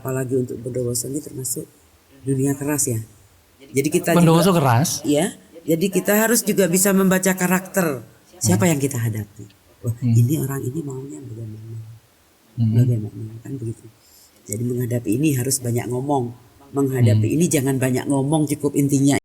apalagi untuk Bondowoso ini termasuk dunia keras ya. Jadi kita Bondowoso juga, keras. ya. Jadi kita harus juga bisa membaca karakter siapa yang kita hadapi. Wah, ini orang ini maunya bagaimana? Bagaimana kan begitu. Jadi menghadapi ini harus banyak ngomong. Menghadapi ini jangan banyak ngomong, cukup intinya.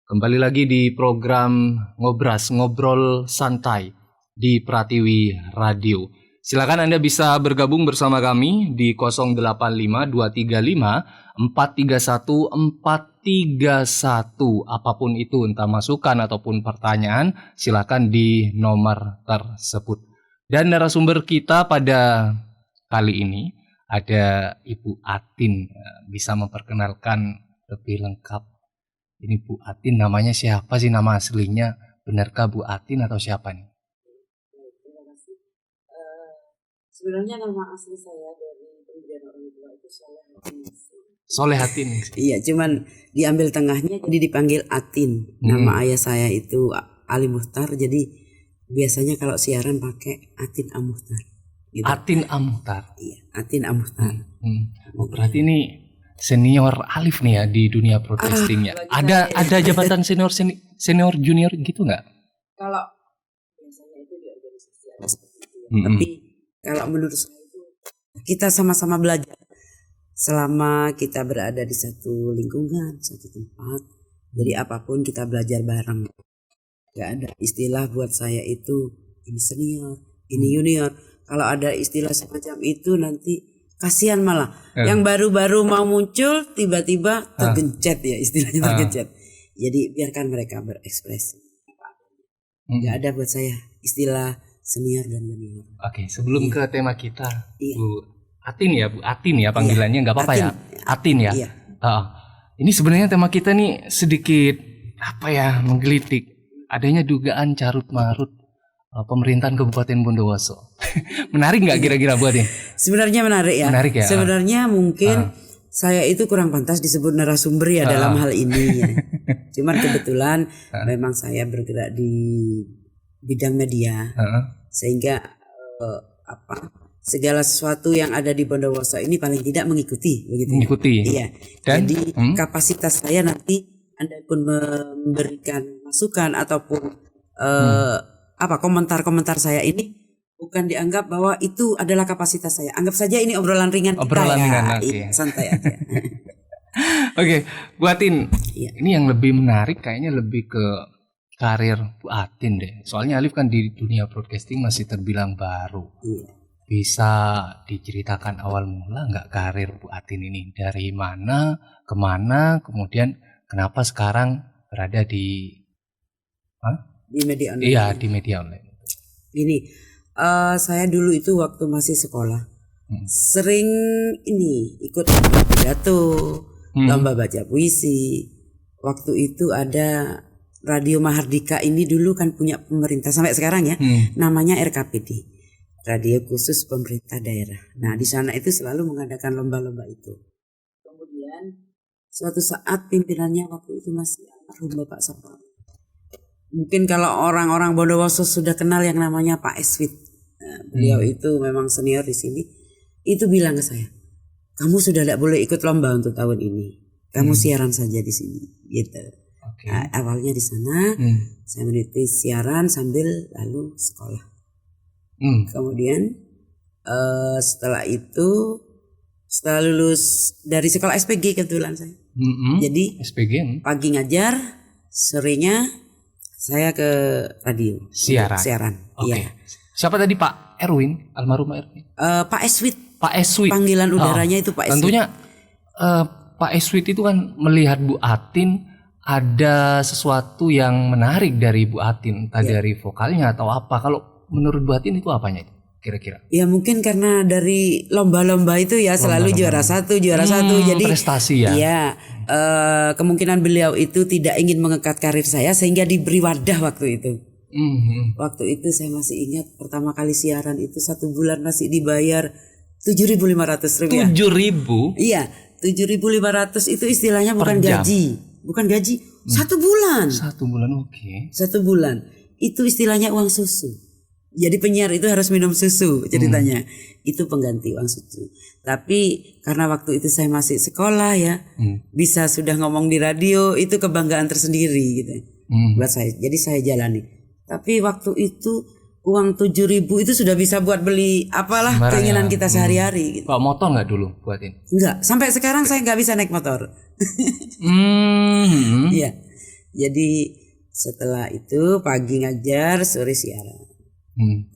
Kembali lagi di program Ngobras, Ngobrol Santai di Pratiwi Radio. Silakan Anda bisa bergabung bersama kami di 085 235 431 431. Apapun itu, entah masukan ataupun pertanyaan, silakan di nomor tersebut. Dan narasumber kita pada kali ini ada Ibu Atin. Bisa memperkenalkan lebih lengkap. Ini Bu Atin, namanya siapa sih, nama aslinya? Benarkah Bu Atin atau siapa nih? Terima kasih. Sebenarnya nama asli saya dari pemberian orang tua itu Solehatin. Solehatin. Iya, cuman diambil tengahnya jadi dipanggil Atin. Nama ayah saya itu Ali Muhtar, jadi biasanya kalau siaran pakai Atin Amuhtar. Gitu. Atin Amuhtar. Iya, Atin Amuhtar. Oh, berarti ini senior Alif nih ya di dunia broadcasting ya. Ada jabatan senior junior gitu nggak? Kalau biasanya itu di organisasi ada seperti itu. Tapi kalau menurut saya itu kita sama-sama belajar selama kita berada di satu lingkungan, satu tempat. Jadi apapun kita belajar bareng. Gak ada istilah buat saya itu ini senior, ini junior. Kalau ada istilah semacam itu nanti kasihan malah. Yang baru-baru mau muncul tiba-tiba tergencet ya, istilahnya tergencet. Jadi biarkan mereka berekspresi. Gak ada buat saya istilah senior dan junior. Oke, sebelum ke tema kita, Bu Atin ya, Bu Atin ya panggilannya, nggak apa-apa ya, Atin ya. Iya. Ini sebenarnya tema kita nih sedikit menggelitik. Adanya dugaan carut marut pemerintahan Kabupaten Bondowoso. Menarik nggak kira-kira Bu Atin? Sebenarnya menarik ya. Menarik ya. Sebenarnya mungkin saya itu kurang pantas disebut narasumber ya dalam hal ini ya. Cuman kebetulan memang saya bergerak di bidang media, sehingga segala sesuatu yang ada di Bondowoso ini paling tidak mengikuti begitu. Mengikuti. Iya. Dan, jadi kapasitas saya nanti Anda pun memberikan masukan ataupun komentar-komentar saya ini bukan dianggap bahwa itu adalah kapasitas saya. Anggap saja ini obrolan ringan obrolan kita ringan, ya. okay. Santai aja. Oke, Bu Atin. Ini yang lebih menarik kayaknya lebih ke karir Bu Atin deh. Soalnya Alif kan di dunia broadcasting masih terbilang baru. Iya. Bisa diceritakan awal mula nggak karir Bu Atin ini? Dari mana, kemana, kemudian kenapa sekarang berada di media online? Iya, di media online. Gini, saya dulu itu waktu masih sekolah sering ikut pidato, lomba baca puisi. Waktu itu ada Radio Mahardika ini dulu kan punya pemerintah sampai sekarang ya, namanya RKPD. Radio Khusus Pemerintah Daerah. Nah, di sana itu selalu mengadakan lomba-lomba itu. Kemudian suatu saat pimpinannya waktu itu masih almarhum Bapak Sapra. Mungkin kalau orang-orang Bondowoso sudah kenal yang namanya Pak Eswit. Nah, beliau itu memang senior di sini. Itu bilang ke saya, kamu sudah tidak boleh ikut lomba untuk tahun ini. Kamu siaran saja di sini. Gitu. Okay. Nah, awalnya di sana saya meniti siaran sambil lalu sekolah. Kemudian setelah itu, setelah lulus dari sekolah SPG kebetulan saya. Jadi SPG pagi ngajar, sorenya saya ke radio siaran. Okay. Iya. Siapa tadi, Pak Erwin, almarhum Pak Erwin? Pak Eswit. Pak Eswit. Panggilan udaranya itu Pak Eswit. Tentunya Pak Eswit itu kan melihat Bu Atin ada sesuatu yang menarik dari Bu Atin, entah dari vokalnya atau apa. Kalau menurut Bu Atin itu apanya kira-kira? Ya mungkin karena dari lomba-lomba itu ya selalu juara satu. Jadi prestasi ya. Iya, kemungkinan beliau itu tidak ingin mengekat karir saya sehingga diberi wadah waktu itu. Waktu itu saya masih ingat pertama kali siaran itu 1 bulan masih dibayar Rp7.500. 7.000? Iya, 7.500 itu istilahnya bukan gaji. bukan gaji, 1 bulan. 1 bulan, oke. 1 bulan. Itu istilahnya uang susu. Jadi penyiar itu harus minum susu ceritanya. Itu pengganti uang susu. Tapi karena waktu itu saya masih sekolah ya, bisa sudah ngomong di radio, itu kebanggaan tersendiri gitu buat saya. Jadi saya jalani. Tapi waktu itu uang 7.000 itu sudah bisa buat beli apalah Sembarang keinginan ya. kita sehari-hari gitu. Bawa motor nggak dulu buatin? Enggak, sampai sekarang saya nggak bisa naik motor. Iya. Jadi setelah itu pagi ngajar, sore siaran.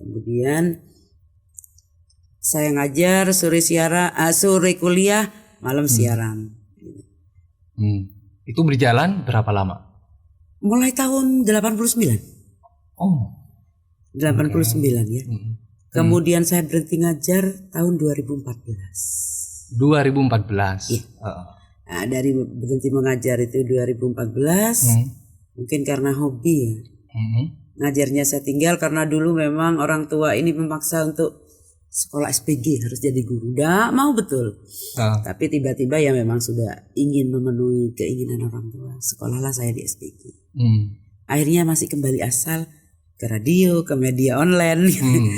Kemudian saya ngajar, sore siaran, sore kuliah, malam siaran. Itu berjalan berapa lama? Mulai tahun 89. Oh, 89 ya. Kemudian saya berhenti ngajar tahun 2014. 2014. Iya. Nah, dari berhenti mengajar itu 2014. Mungkin karena hobi ya. Ngajarnya saya tinggal karena dulu memang orang tua ini memaksa untuk sekolah SPG, harus jadi guru. Nggak mau betul. Tapi tiba-tiba ya memang sudah ingin memenuhi keinginan orang tua. Sekolahlah saya di SPG. Akhirnya masih kembali asal ke radio, ke media online.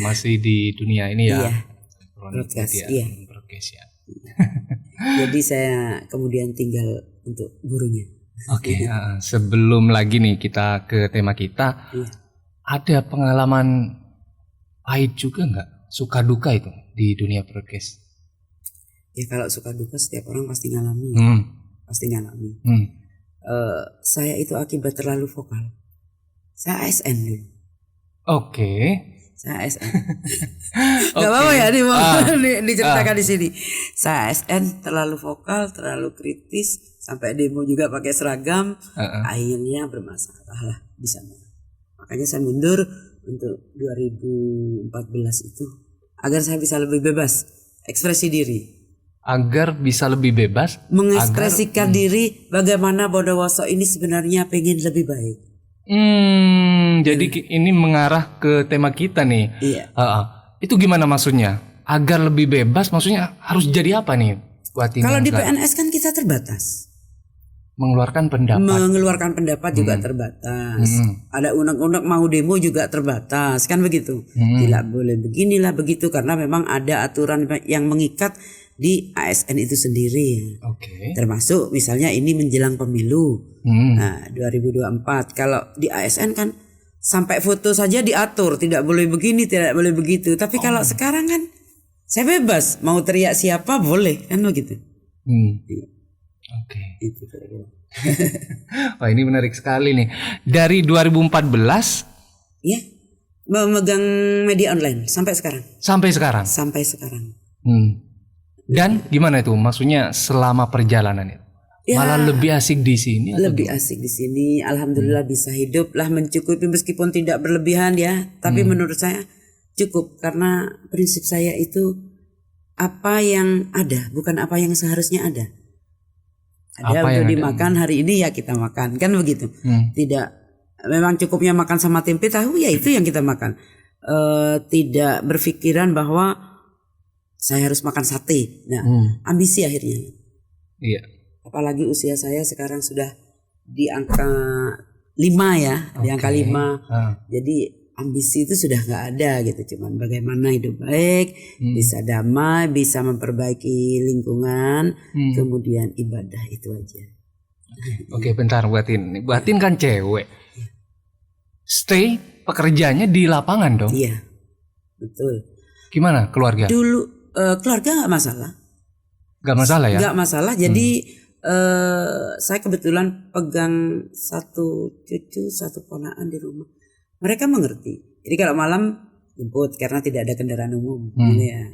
Masih di dunia ini ya. Iya. Broadcast, iya. Broadcast ya. Jadi saya kemudian tinggal untuk gurunya. Oke, sebelum lagi nih kita ke tema kita, ada pengalaman pahit juga nggak? Suka duka itu di dunia broadcast? Ya kalau suka duka setiap orang pasti ngalami. Pasti ngalami. Saya itu akibat terlalu vokal. Saya ASN dulu. Oke. Saya ASN. Gak apa-apa ya diceritakan di sini. Saya ASN terlalu vokal, terlalu kritis, sampai demo juga pakai seragam. Akhirnya bermasalah lah di sana. Makanya saya mundur untuk 2014 itu agar saya bisa lebih bebas ekspresi diri. Agar bisa lebih bebas mengekspresikan diri bagaimana Bondowoso ini sebenarnya pengen lebih baik. Jadi ini mengarah ke tema kita nih. Iya. Itu gimana maksudnya? Agar lebih bebas maksudnya harus jadi apa nih? Kalau di PNS kan kita terbatas. Mengeluarkan pendapat juga terbatas. Ada undang-undang mau demo juga terbatas, kan begitu. Tidak boleh beginilah begitu karena memang ada aturan yang mengikat di ASN itu sendiri. Termasuk misalnya ini menjelang pemilu. Nah, 2024 kalau di ASN kan sampai foto saja diatur, tidak boleh begini, tidak boleh begitu. Tapi kalau sekarang kan saya bebas, mau teriak siapa boleh, kan begitu. Itu kira-kira. Wah, ini menarik sekali nih. Dari 2014 ya memegang media online sampai sekarang. Sampai sekarang. Dan gimana itu? Maksudnya selama perjalanan itu? Ya, malah lebih asik di sini. Lebih asik di sini. Alhamdulillah bisa hidup lah mencukupi meskipun tidak berlebihan ya. Tapi menurut saya cukup karena prinsip saya itu apa yang ada, bukan apa yang seharusnya ada. Ada untuk dimakan hari ini ya kita makan, kan begitu. Tidak memang cukupnya makan sama tempe tahu ya itu yang kita makan. Tidak berpikiran bahwa saya harus makan sate. Nah, ambisi akhirnya. Iya. Apalagi usia saya sekarang sudah di angka 5 ya, di angka 5. Jadi ambisi itu sudah nggak ada gitu. Cuman bagaimana hidup baik, bisa damai, bisa memperbaiki lingkungan, kemudian ibadah itu aja. Oke, bentar Buatin. Buatin kan cewek. Stay pekerjaannya di lapangan dong? Iya, betul. Gimana keluarga? Dulu keluarga nggak masalah. Nggak masalah ya? Nggak masalah. Jadi saya kebetulan pegang 1 cucu, 1 ponakan di rumah. Mereka mengerti. Jadi kalau malam jemput karena tidak ada kendaraan umum, gitu ya.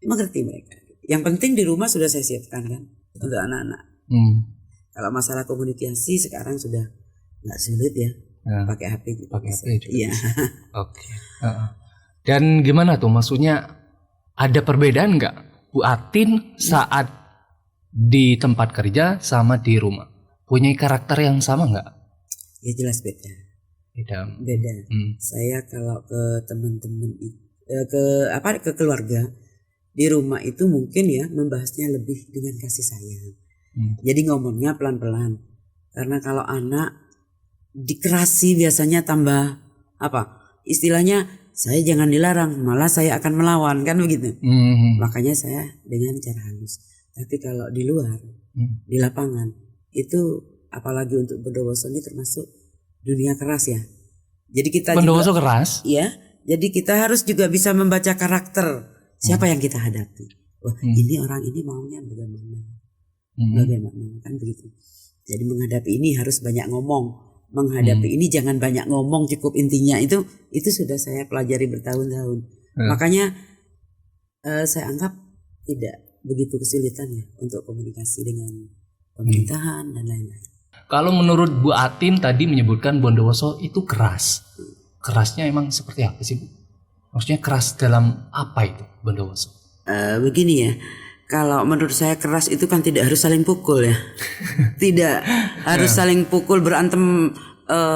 Mengerti mereka. Yang penting di rumah sudah saya siapkan kan untuk anak-anak. Kalau masalah komunikasi sekarang sudah nggak sulit ya. Pakai HP juga. Pakai HP juga. Iya. Oke. Dan gimana tuh? Maksudnya ada perbedaan nggak Bu Atin saat di tempat kerja sama di rumah? Punya karakter yang sama nggak? Ya jelas beda. Beda. Saya kalau ke teman-teman ke keluarga di rumah itu mungkin ya membahasnya lebih dengan kasih sayang. Jadi ngomongnya pelan-pelan. Karena kalau anak dikerasi biasanya tambah istilahnya saya jangan dilarang, malah saya akan melawan, kan begitu. Makanya saya dengan cara halus. Tapi kalau di luar, di lapangan itu apalagi untuk Bondowoso ini termasuk dunia keras ya. Jadi kita Bondowoso juga, keras. ya. Jadi kita harus juga bisa membaca karakter siapa yang kita hadapi. Wah, ini orang ini maunya bagaimana? Bagaimana, kan begitu. Jadi menghadapi ini harus banyak ngomong. Menghadapi ini jangan banyak ngomong, cukup intinya itu sudah saya pelajari bertahun-tahun. Makanya saya anggap tidak begitu kesulitan ya untuk komunikasi dengan pemerintahan dan lain-lain. Kalau menurut Bu Atin tadi menyebutkan Bondowoso itu keras. Kerasnya emang seperti apa sih Bu? Maksudnya keras dalam apa itu Bondowoso? Begini ya, kalau menurut saya keras itu kan tidak harus saling pukul ya. Tidak harus saling pukul berantem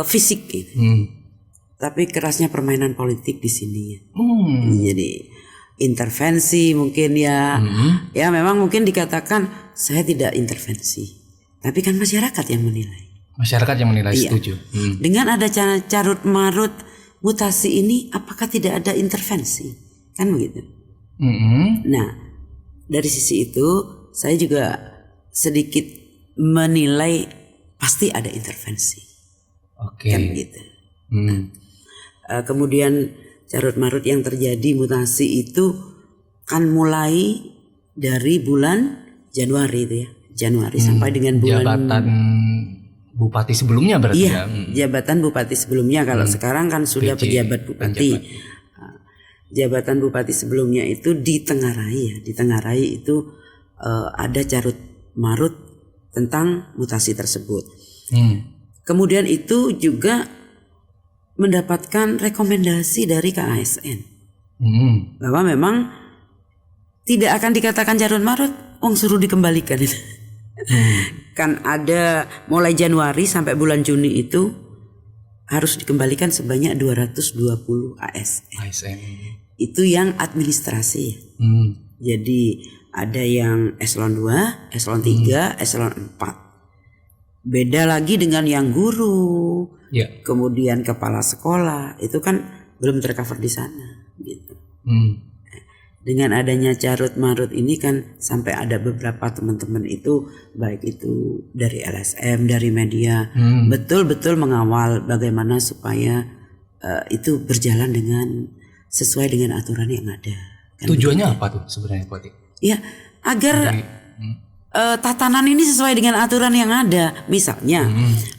fisik gitu. Tapi kerasnya permainan politik di sini ya. Jadi intervensi mungkin ya. Ya memang mungkin dikatakan saya tidak intervensi. Tapi kan masyarakat yang menilai. Masyarakat yang menilai, iya. Setuju. Dengan ada carut marut mutasi ini, apakah tidak ada intervensi? Kan begitu. Nah, dari sisi itu saya juga sedikit menilai pasti ada intervensi. Oke. Kan begitu. Kemudian carut marut yang terjadi mutasi itu kan mulai dari bulan Januari itu ya. Januari sampai dengan bulan jabatan bupati sebelumnya berarti ya. Jabatan bupati sebelumnya. Kalau sekarang kan sudah pejabat bupati. Jabatan bupati sebelumnya itu ditengarai ya. Ditengarai itu ada carut marut tentang mutasi tersebut. Kemudian itu juga mendapatkan rekomendasi dari KASN bahwa memang tidak akan dikatakan carut marut, suruh dikembalikan itu. Kan ada mulai Januari sampai bulan Juni itu harus dikembalikan sebanyak 220 ASN. Itu yang administrasi. Jadi ada yang eselon 2, eselon 3, eselon 4. Beda lagi dengan yang guru, kemudian kepala sekolah, itu kan belum tercover di sana gitu. Dengan adanya carut marut ini kan sampai ada beberapa teman-teman itu baik itu dari LSM, dari media betul-betul mengawal bagaimana supaya itu berjalan dengan sesuai dengan aturan yang ada. Kan tujuannya begitu. apa tuh sebenarnya Pak? Ya agar tatanan ini sesuai dengan aturan yang ada. Misalnya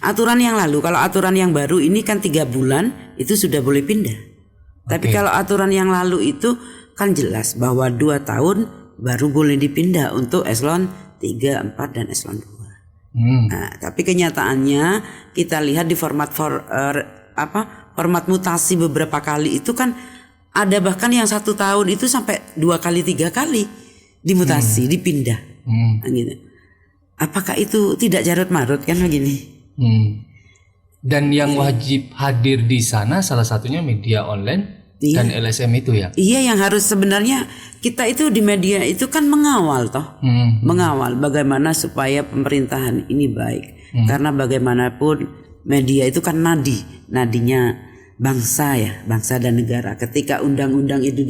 aturan yang lalu, kalau aturan yang baru ini kan 3 bulan itu sudah boleh pindah. Tapi kalau aturan yang lalu itu kan jelas bahwa 2 tahun baru boleh dipindah untuk eselon 3, 4 dan eselon 2. Nah, tapi kenyataannya kita lihat di format mutasi beberapa kali itu kan ada bahkan yang 1 tahun itu sampai 2 kali 3 kali dimutasi, dipindah. Nah, gitu. Apakah itu tidak carut marut kan begini? Dan yang wajib hadir di sana salah satunya media online. Dan LSM itu ya. Iya, yang harus sebenarnya kita itu di media itu kan mengawal toh. Mengawal bagaimana supaya pemerintahan ini baik. Karena bagaimanapun media itu kan nadinya bangsa ya, bangsa dan negara. Ketika undang-undang itu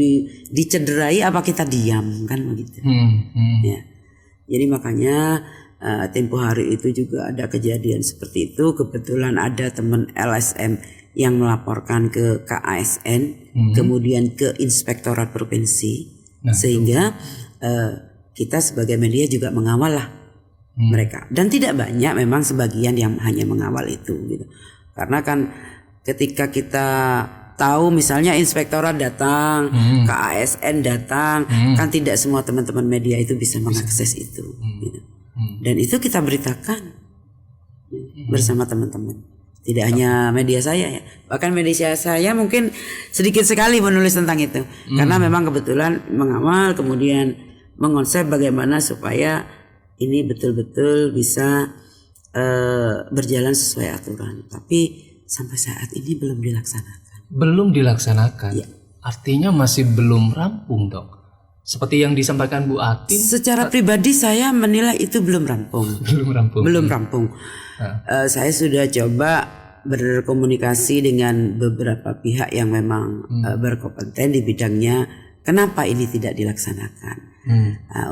dicederai, apa kita diam kan begitu. Ya. Jadi makanya tempo hari itu juga ada kejadian seperti itu. Kebetulan ada teman LSM yang melaporkan ke KASN, kemudian ke Inspektorat Provinsi, sehingga kita sebagai media juga mengawal lah mereka. Dan tidak banyak, memang sebagian yang hanya mengawal itu, gitu. Karena kan ketika kita tahu misalnya Inspektorat datang, KASN datang, kan tidak semua teman-teman media itu bisa mengakses itu, gitu. Dan itu kita beritakan bersama teman-teman. Tidak hanya media saya ya, bahkan media saya mungkin sedikit sekali menulis tentang itu. Karena memang kebetulan mengawal, kemudian mengonsep bagaimana supaya ini betul-betul bisa berjalan sesuai aturan. Tapi sampai saat ini belum dilaksanakan. Belum dilaksanakan? Ya. Artinya masih belum rampung dong. seperti yang disampaikan Bu Atin. Secara pribadi saya menilai itu belum rampung. Belum rampung. Saya sudah coba berkomunikasi dengan beberapa pihak yang memang berkompeten di bidangnya. Kenapa ini tidak dilaksanakan?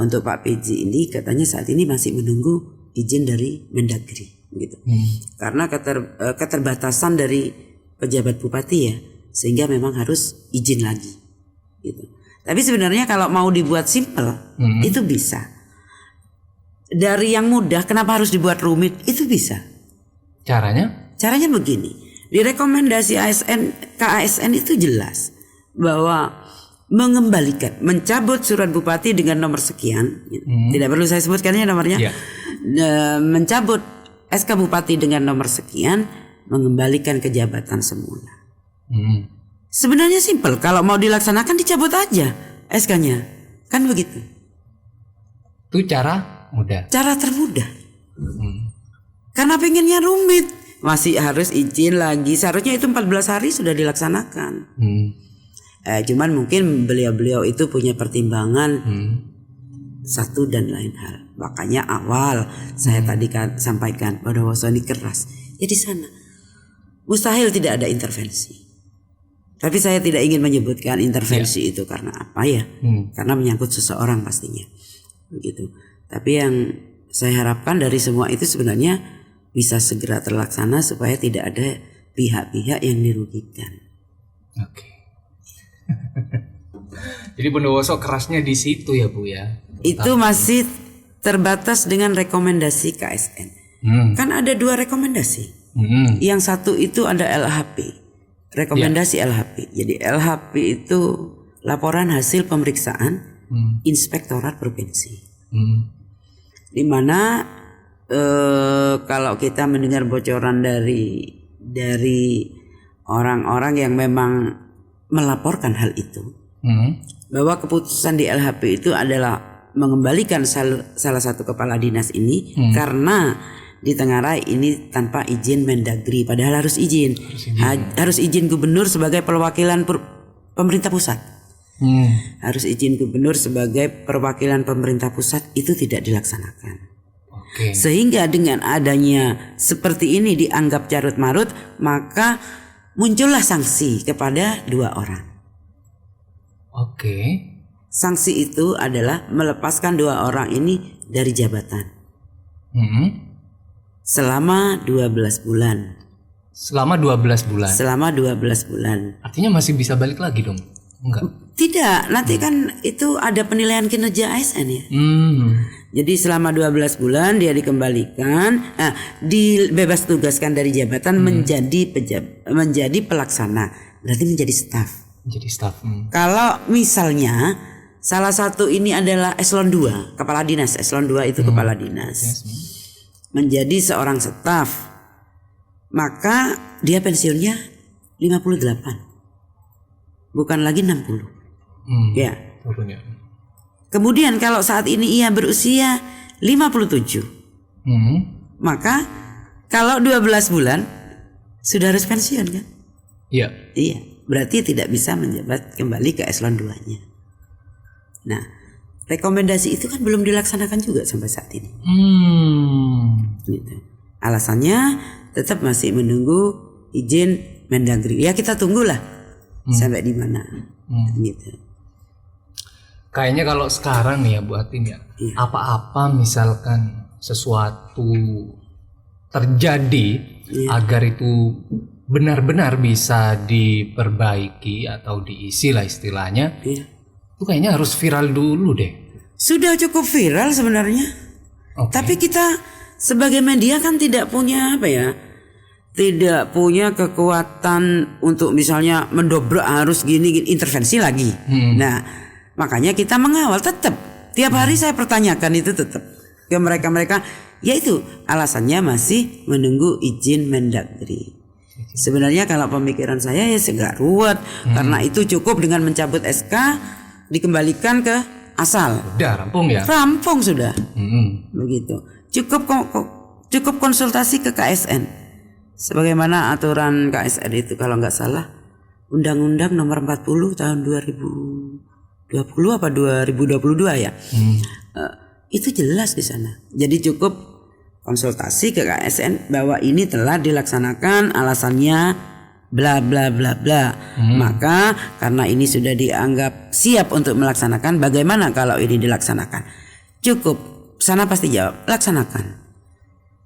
Untuk Pak PJ ini katanya saat ini masih menunggu izin dari Mendagri, gitu. Karena keterbatasan dari pejabat bupati ya, sehingga memang harus izin lagi, gitu. Tapi sebenarnya kalau mau dibuat simpel, itu bisa. Dari yang mudah, kenapa harus dibuat rumit? Itu bisa. Caranya? Caranya begini, di rekomendasi KASN itu jelas bahwa mengembalikan, mencabut surat bupati dengan nomor sekian, tidak perlu saya sebutkannya nomornya, mencabut SK bupati dengan nomor sekian, mengembalikan ke jabatan semula. Sebenarnya simpel, kalau mau dilaksanakan dicabut aja SK-nya, kan begitu. Itu cara mudah. Cara termudah. Karena pengennya rumit, masih harus izin lagi. Seharusnya itu 14 hari sudah dilaksanakan. Cuman mungkin beliau-beliau itu punya pertimbangan satu dan lain hal. Makanya awal saya tadi sampaikan bahwa ini keras. Ya di sana mustahil tidak ada intervensi. Tapi saya tidak ingin menyebutkan intervensi itu karena apa ya? Karena menyangkut seseorang pastinya. Begitu. Tapi yang saya harapkan dari semua itu sebenarnya bisa segera terlaksana supaya tidak ada pihak-pihak yang dirugikan. Oke. Jadi Bondowoso kerasnya di situ ya Bu ya. Itu masih terbatas dengan rekomendasi KSN. Kan ada 2 rekomendasi. Yang satu itu ada LHP, rekomendasi LHP. Jadi LHP itu laporan hasil pemeriksaan Inspektorat Provinsi. Di mana kalau kita mendengar bocoran dari orang-orang yang memang melaporkan hal itu, bahwa keputusan di LHP itu adalah mengembalikan salah satu kepala dinas ini karena di Tengarai ini tanpa izin Mendagri, padahal harus izin. Harus izin gubernur sebagai perwakilan pemerintah pusat. Harus izin gubernur sebagai perwakilan pemerintah pusat, itu tidak dilaksanakan. Sehingga dengan adanya seperti ini dianggap carut marut, maka muncullah sanksi kepada 2 orang. Sanksi itu adalah melepaskan 2 orang ini dari jabatan selama 12 bulan. Selama 12 bulan. Selama 12 bulan. Artinya masih bisa balik lagi dong? Enggak. Tidak, nanti kan itu ada penilaian kinerja ASN ya. Jadi selama 12 bulan dia dikembalikan, dibebas tugaskan dari jabatan menjadi pelaksana, berarti menjadi staf. Kalau misalnya salah satu ini adalah eselon 2, kepala dinas, eselon 2 itu kepala dinas. Menjadi seorang staf, maka dia pensiunnya 58. Bukan lagi 60. Ya. Kemudian kalau saat ini ia berusia 57. Maka kalau 12 bulan sudah harus pensiun kan? Iya. Berarti tidak bisa menjabat kembali ke eselon 2-nya. Nah, rekomendasi itu kan belum dilaksanakan juga sampai saat ini. Gitu. Alasannya tetap masih menunggu izin Mendagri. Ya kita tunggulah sampai di mana. Gitu. Kayaknya kalau sekarang nih ya Bu Atin ya, apa-apa misalkan sesuatu terjadi agar itu benar-benar bisa diperbaiki atau diisi lah istilahnya, itu kayaknya harus viral dulu deh. Sudah cukup viral sebenarnya. Tapi kita sebagai media kan tidak punya tidak punya kekuatan untuk misalnya mendobrak harus gini intervensi lagi. Nah, makanya kita mengawal tetap. Tiap hari saya pertanyakan itu tetap ke mereka-mereka, yaitu alasannya masih menunggu izin Mendagri. Sebenarnya kalau pemikiran saya ya segera ruwet, karena itu cukup dengan mencabut SK dikembalikan ke asal. Udah rampung ya? Rampung sudah. Begitu. Cukup konsultasi ke KSN. Sebagaimana aturan KSN itu kalau nggak salah Undang-Undang nomor 40 tahun 2000 2020 apa 2022 ya. Itu jelas di sana. Jadi cukup konsultasi ke KSN bahwa ini telah dilaksanakan, alasannya bla bla bla bla. Maka karena ini sudah dianggap siap untuk melaksanakan, bagaimana kalau ini dilaksanakan? Cukup, sana pasti jawab, laksanakan.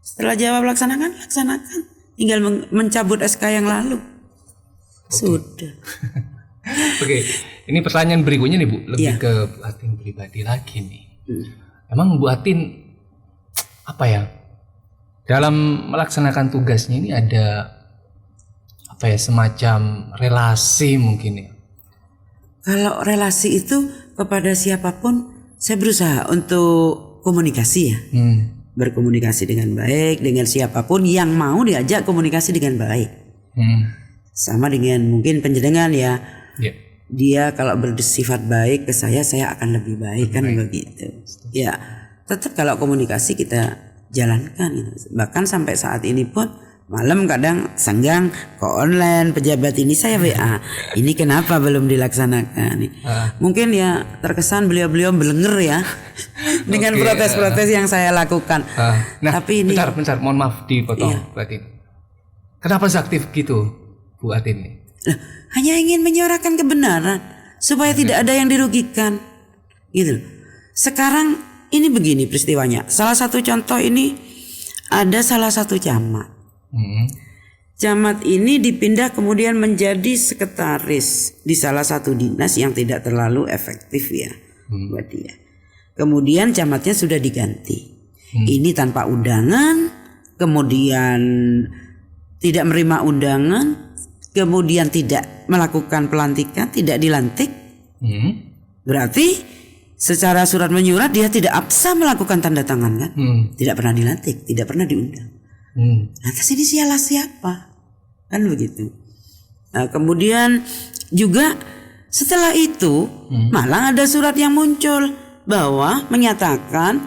Setelah jawab laksanakan, laksanakan. Tinggal mencabut SK yang lalu. Sudah. Oke, ini pertanyaan berikutnya nih Bu, lebih ke Bu Atin pribadi lagi nih. Emang Bu Atin apa ya? Dalam melaksanakan tugasnya ini ada apa ya, semacam relasi mungkin ya? Kalau relasi itu kepada siapapun saya berusaha untuk komunikasi ya. Berkomunikasi dengan baik dengan siapapun yang mau diajak komunikasi dengan baik. Sama dengan mungkin penjenengan ya. Dia kalau bersifat baik ke saya akan lebih baik kan begitu. Ya, tetap kalau komunikasi kita jalankan gitu. Bahkan sampai saat ini pun malam kadang senggang ke online pejabat ini saya WA. Ini kenapa belum dilaksanakan? Mungkin ya terkesan beliau-beliau belenger ya dengan protes-protes yang saya lakukan. Nah, tapi ini bentar, mohon maaf dipotong Bu Atin. Kenapa seaktif gitu Bu Atin nih? Hanya ingin menyuarakan kebenaran supaya tidak ada yang dirugikan gitu. Sekarang ini begini peristiwanya. Salah satu contoh ini ada salah satu camat. Camat ini dipindah kemudian menjadi sekretaris di salah satu dinas yang tidak terlalu efektif ya buat dia. Kemudian camatnya sudah diganti. Ini tanpa undangan, kemudian tidak menerima undangan, kemudian tidak melakukan pelantikan, tidak dilantik. Berarti secara surat menyurat dia tidak absah melakukan tanda tangan kan? Tidak pernah dilantik, tidak pernah diundang. Lantas ini salah siapa? Kan begitu. Nah, kemudian juga setelah itu malah ada surat yang muncul bahwa menyatakan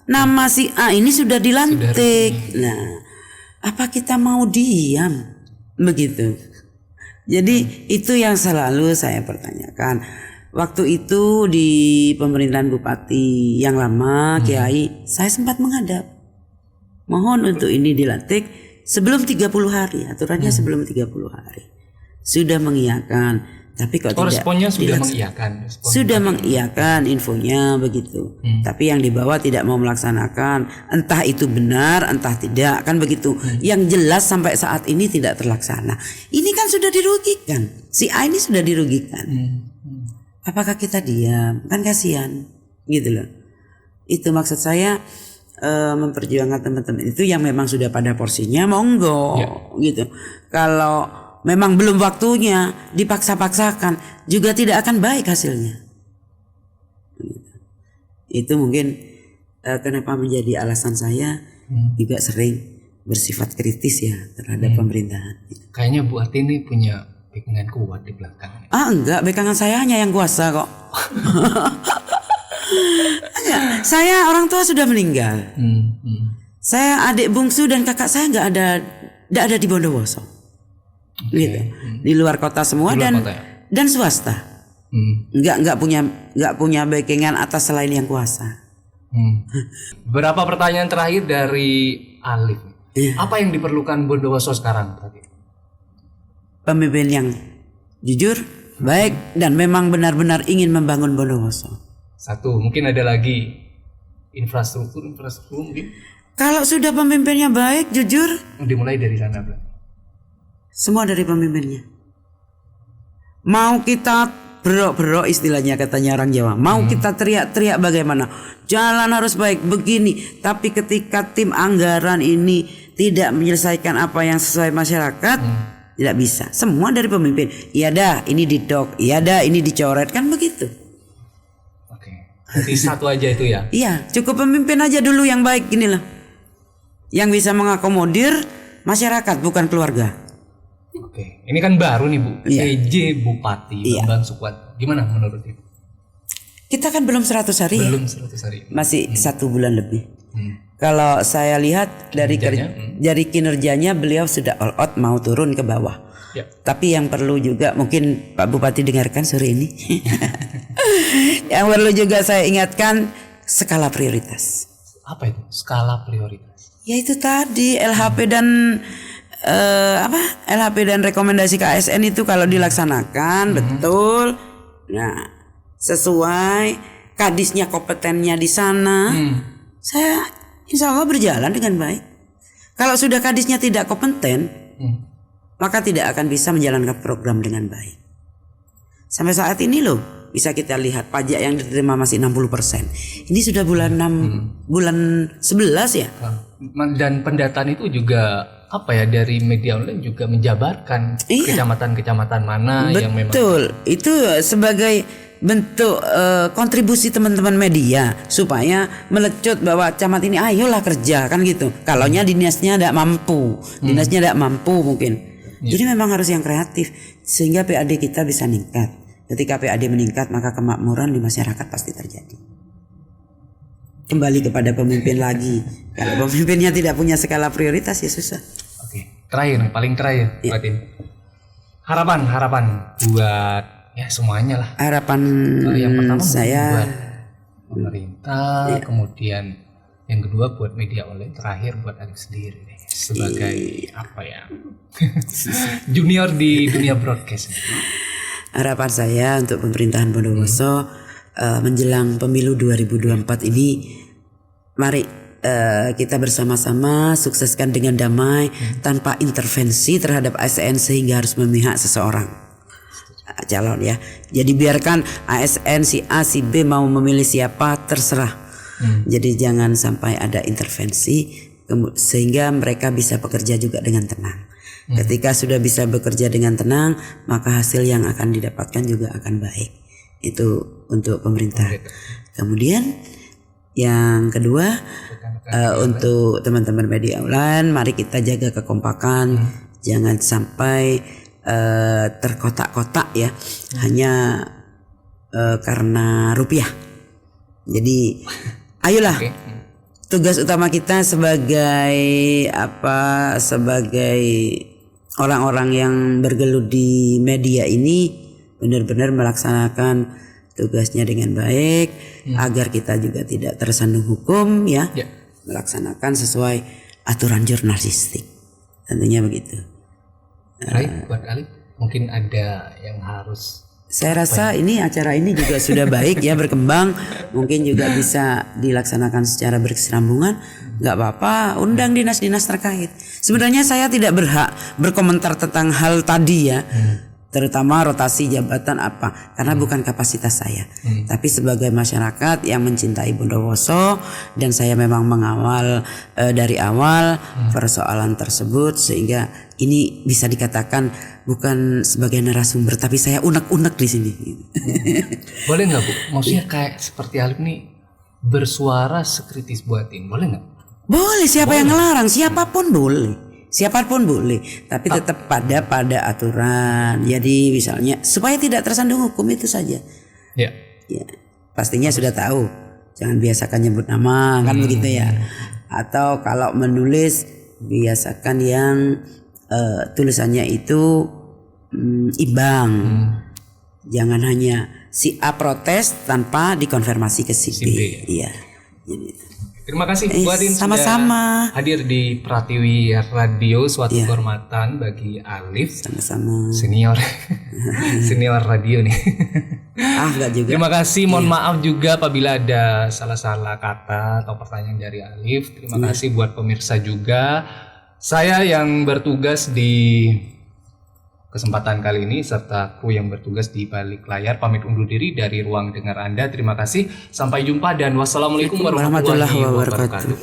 nama si A ini sudah dilantik. Nah, apa kita mau diam begitu? Jadi itu yang selalu saya pertanyakan. Waktu itu di pemerintahan Bupati yang lama Kiai, saya sempat menghadap. Mohon untuk ini dilantik sebelum 30 hari, aturannya sebelum 30 hari. Sudah mengiyakan, tapi kok tidak. Responnya sudah mengiyakan. Sudah mengiyakan infonya begitu. Tapi yang di bawah tidak mau melaksanakan, entah itu benar, entah tidak, kan begitu. Yang jelas sampai saat ini tidak terlaksana. Ini kan sudah dirugikan. Si A ini sudah dirugikan. Apakah kita diam? Kan kasihan, gitu loh. Itu maksud saya. Memperjuangkan teman-teman itu yang memang sudah pada porsinya monggo gitu. Kalau memang belum waktunya dipaksa-paksakan juga tidak akan baik hasilnya. Itu mungkin kenapa menjadi alasan saya juga sering bersifat kritis ya terhadap pemerintahan. Kayaknya Bu Atin ini punya backingan kuat di belakang. Enggak, backingan saya hanya yang kuasa kok. Saya orang tua sudah meninggal. Saya adik bungsu dan kakak saya nggak ada di Bondowoso. Gitu. Di luar kota semua dan swasta. Nggak punya backingan atas selain yang kuasa. Berapa pertanyaan terakhir dari Alif? Apa yang diperlukan Bondowoso sekarang? Pemimpin yang jujur, baik dan memang benar-benar ingin membangun Bondowoso. Satu, mungkin ada lagi infrastruktur mungkin. Kalau sudah pemimpinnya baik, jujur, dimulai dari sana, Bro. Semua dari pemimpinnya. Mau kita berok-berok istilahnya katanya orang Jawa. Mau kita teriak-teriak bagaimana? Jalan harus baik begini. Tapi ketika tim anggaran ini tidak menyelesaikan apa yang sesuai masyarakat, tidak bisa. Semua dari pemimpin. Iya dah, ini didok. Iya dah, ini dicoret, kan begitu. Jadi satu aja itu ya? Iya, cukup pemimpin aja dulu yang baik gini loh. Yang bisa mengakomodir masyarakat bukan keluarga. Oke, ini kan baru nih Bu, PJ Bupati Bambang Sukwat. Gimana menurut Ibu? Kita kan belum 100 hari belum ya? 100 hari. Masih 1 bulan lebih. Kalau saya lihat dari kinerjanya beliau sudah all out mau turun ke bawah. Tapi yang perlu juga mungkin Pak Bupati dengarkan sore ini. Yang perlu juga saya ingatkan skala prioritas. Apa itu skala prioritas? Ya itu tadi LHP dan LHP dan rekomendasi KSN itu kalau dilaksanakan betul. Nah, sesuai kadisnya kompetennya di sana. Saya insya Allah berjalan dengan baik. Kalau sudah kadisnya tidak kompeten, maka tidak akan bisa menjalankan program dengan baik. Sampai saat ini loh, bisa kita lihat pajak yang diterima masih 60%. Ini sudah bulan 6, bulan 11 ya. Dan pendataan itu juga apa ya, dari media online juga menjabarkan kecamatan-kecamatan mana yang memang. Betul, itu sebagai bentuk kontribusi teman-teman media supaya melecut bahwa camat ini ayolah kerja kan gitu. Kalaunya dinasnya tidak mampu, mungkin. Jadi memang harus yang kreatif sehingga PAD kita bisa meningkat. Ketika PAD meningkat maka kemakmuran di masyarakat pasti terjadi. Kembali kepada pemimpin lagi. Kalau pemimpinnya tidak punya skala prioritas ya susah. Oke, paling terakhir, Fatin. Harapan buat ya semuanya lah. Harapan yang pertama saya buat pemerintah, kemudian yang kedua buat media online, terakhir buat Alif sendiri nih, sebagai apa ya junior di dunia broadcast. Harapan saya untuk pemerintahan Bondowoso menjelang pemilu 2024 ini, mari kita bersama-sama sukseskan dengan damai tanpa intervensi terhadap ASN sehingga harus memihak seseorang calon ya. Jadi biarkan ASN si A si B mau memilih siapa terserah. Jadi jangan sampai ada intervensi sehingga mereka bisa bekerja juga dengan tenang. Ketika sudah bisa bekerja dengan tenang, maka hasil yang akan didapatkan juga akan baik. Itu untuk pemerintah. Kemudian yang kedua untuk teman-teman media online, mari kita jaga kekompakan, jangan sampai terkotak-kotak ya hanya karena rupiah. Jadi ayolah, tugas utama kita sebagai orang-orang yang bergelut di media ini benar-benar melaksanakan tugasnya dengan baik agar kita juga tidak tersandung hukum ya. Melaksanakan sesuai aturan jurnalistik. Tentunya begitu. Baik, buat Alif mungkin ada yang harus. Saya rasa ini acara ini juga sudah baik ya, berkembang, mungkin juga bisa dilaksanakan secara berkesinambungan. Nggak apa-apa, undang dinas-dinas terkait. Sebenarnya saya tidak berhak berkomentar tentang hal tadi ya, terutama rotasi jabatan apa, karena bukan kapasitas saya. Tapi sebagai masyarakat yang mencintai Bondowoso dan saya memang mengawal dari awal persoalan tersebut, sehingga ini bisa dikatakan bukan sebagai narasumber, tapi saya unek-unek di sini. Boleh nggak Bu? Maksudnya kayak seperti Alif nih bersuara sekritis buatin, boleh nggak? Boleh, siapa yang ngelarang? Siapapun boleh, tapi tetap pada aturan. Jadi misalnya supaya tidak tersandung hukum itu saja. Ya, pastinya sudah tahu. Jangan biasakan nyebut nama kan begitu ya. Atau kalau menulis biasakan yang tulisannya itu imbang. Jangan hanya si A protes tanpa dikonfirmasi ke si B. Iya. Terima kasih Bu Adin sama-sama sudah hadir di Pratiwi Radio, suatu kehormatan bagi Alif. Sama-sama. Senior radio nih. Enggak juga. Terima kasih, mohon maaf juga apabila ada salah-salah kata atau pertanyaan dari Alif. Terima kasih buat pemirsa juga. Saya yang bertugas di kesempatan kali ini serta kru yang bertugas di balik layar pamit undur diri dari ruang dengar Anda. Terima kasih. Sampai jumpa dan wassalamualaikum warahmatullahi wabarakatuh.